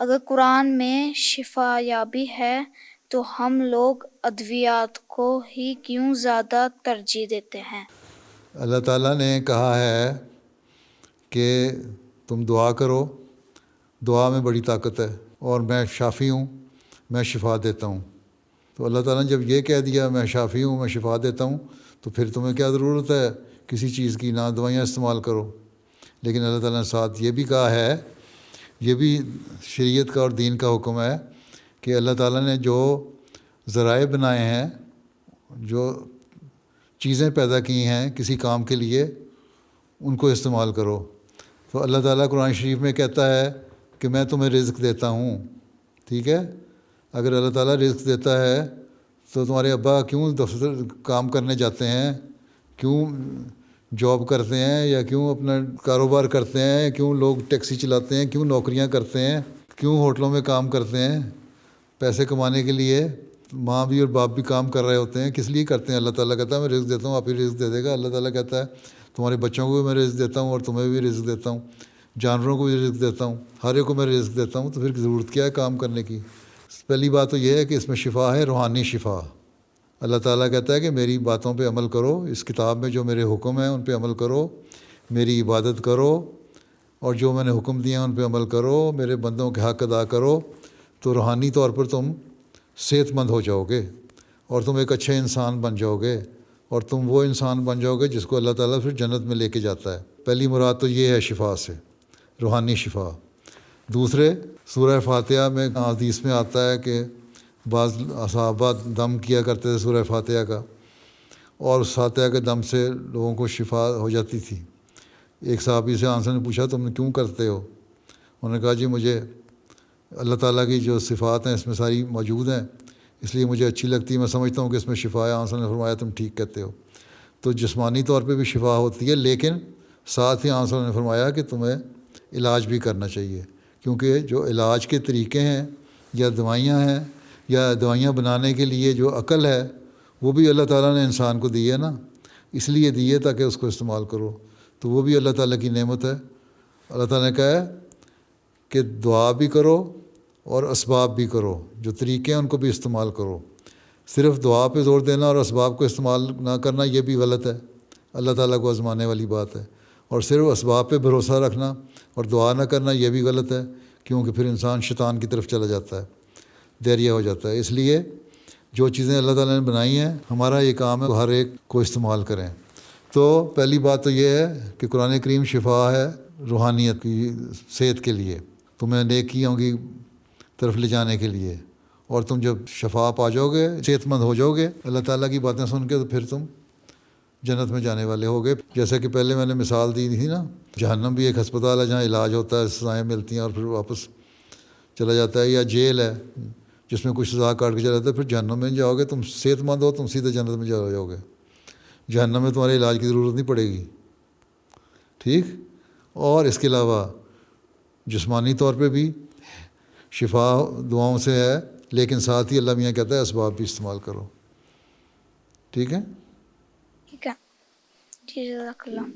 اگر قرآن میں شفا یابی ہے تو ہم لوگ ادویات کو ہی کیوں زیادہ ترجیح دیتے ہیں؟ اللہ تعالیٰ نے کہا ہے کہ تم دعا کرو، دعا میں بڑی طاقت ہے، اور میں شافی ہوں، میں شفا دیتا ہوں۔ تو اللہ تعالیٰ نے جب یہ کہہ دیا میں شافی ہوں، میں شفا دیتا ہوں، تو پھر تمہیں کیا ضرورت ہے کسی چیز کی؟ نہ دوائیاں استعمال کرو۔ لیکن اللہ تعالیٰ نے ساتھ یہ بھی کہا ہے، یہ بھی شریعت کا اور دین کا حکم ہے کہ اللہ تعالیٰ نے جو ذرائع بنائے ہیں، جو چیزیں پیدا کی ہیں کسی کام کے لیے، ان کو استعمال کرو۔ تو اللہ تعالیٰ قرآن شریف میں کہتا ہے کہ میں تمہیں رزق دیتا ہوں، ٹھیک ہے؟ اگر اللہ تعالیٰ رزق دیتا ہے تو تمہارے ابا کیوں دفتر کام کرنے جاتے ہیں، کیوں جاب کرتے ہیں، یا کیوں اپنا کاروبار کرتے ہیں، کیوں لوگ ٹیکسی چلاتے ہیں، کیوں نوکریاں کرتے ہیں، کیوں ہوٹلوں میں کام کرتے ہیں؟ پیسے کمانے کے لیے۔ ماں بھی اور باپ بھی کام کر رہے ہوتے ہیں، کس لیے کرتے ہیں؟ اللہ تعالیٰ کہتا ہے میں رزق دیتا ہوں، آپ ہی رزق دے دے گا۔ اللہ تعالیٰ کہتا ہے تمہارے بچوں کو بھی میں رزق دیتا ہوں اور تمہیں بھی رزق دیتا ہوں، جانوروں کو بھی رزق دیتا ہوں، ہر ایک کو میں رزق دیتا ہوں، تو پھر ضرورت کیا ہے کام کرنے کی؟ پہلی بات تو یہ ہے کہ اس میں شفا ہے، روحانی شفا۔ اللہ تعالیٰ کہتا ہے کہ میری باتوں پہ عمل کرو، اس کتاب میں جو میرے حکم ہیں ان پہ عمل کرو، میری عبادت کرو، اور جو میں نے حکم دیے ہیں ان پہ عمل کرو، میرے بندوں کے حق ادا کرو، تو روحانی طور پر تم صحت مند ہو جاؤ گے، اور تم ایک اچھے انسان بن جاؤ گے، اور تم وہ انسان بن جاؤ گے جس کو اللہ تعالیٰ پھر جنت میں لے کے جاتا ہے۔ پہلی مراد تو یہ ہے شفا سے، روحانی شفا۔ دوسرے، سورہ فاتحہ میں حدیث میں آتا ہے کہ بعض صحابہ دم کیا کرتے تھے سورہ فاتحہ کا، اور اس فاتحہ کے دم سے لوگوں کو شفا ہو جاتی تھی۔ ایک صحابی سے آنسر نے پوچھا تم کیوں کرتے ہو؟ انہوں نے کہا جی مجھے اللہ تعالیٰ کی جو صفات ہیں اس میں ساری موجود ہیں، اس لیے مجھے اچھی لگتی ہے، میں سمجھتا ہوں کہ اس میں شفا ہے۔ آنسر نے فرمایا تم ٹھیک کہتے ہو۔ تو جسمانی طور پہ بھی شفا ہوتی ہے، لیکن ساتھ ہی آنسر نے فرمایا کہ تمہیں علاج بھی کرنا چاہیے، کیونکہ جو علاج کے طریقے ہیں یا دوائیاں ہیں، یا دوائیاں بنانے کے لیے جو عقل ہے، وہ بھی اللہ تعالیٰ نے انسان کو دی ہے نا، اس لیے دی ہے تاکہ اس کو استعمال کرو، تو وہ بھی اللہ تعالیٰ کی نعمت ہے۔ اللہ تعالیٰ نے کہا ہے کہ دعا بھی کرو اور اسباب بھی کرو، جو طریقے ہیں ان کو بھی استعمال کرو۔ صرف دعا پہ زور دینا اور اسباب کو استعمال نہ کرنا یہ بھی غلط ہے، اللہ تعالیٰ کو آزمانے والی بات ہے۔ اور صرف اسباب پہ بھروسہ رکھنا اور دعا نہ کرنا یہ بھی غلط ہے، کیونکہ پھر انسان شیطان کی طرف چلا جاتا ہے، دیریا ہو جاتا ہے۔ اس لیے جو چیزیں اللہ تعالیٰ نے بنائی ہیں، ہمارا یہ کام ہے ہر ایک کو استعمال کریں۔ تو پہلی بات تو یہ ہے کہ قرآن کریم شفا ہے روحانیت کی، صحت کے لیے، تمہیں نیکیوں کی طرف لے جانے کے لیے، اور تم جب شفا پا جاؤ گے، صحت مند ہو جاؤ گے اللہ تعالیٰ کی باتیں سن کے، تو پھر تم جنت میں جانے والے ہو گے۔ جیسا کہ پہلے میں نے مثال دی تھی نا، جہنم بھی ایک ہسپتال ہے جہاں علاج ہوتا ہے، سزائیں ملتی ہیں اور پھر واپس چلا جاتا ہے، یا جیل ہے جس میں کچھ سزا کاٹ کے چلا جاتا ہے، پھر جہنم میں جاؤ گے، تم صحت مند ہو، تم سیدھے جنت میں جاؤ گے، جہنم میں تمہارے علاج کی ضرورت نہیں پڑے گی، ٹھیک۔ اور اس کے علاوہ جسمانی طور پہ بھی شفا دعاؤں سے ہے، لیکن ساتھ ہی اللہ میاں کہتا ہے اسباب بھی استعمال کرو، ٹھیک ہے؟ ٹھیک ہے جی، جزاک اللہ۔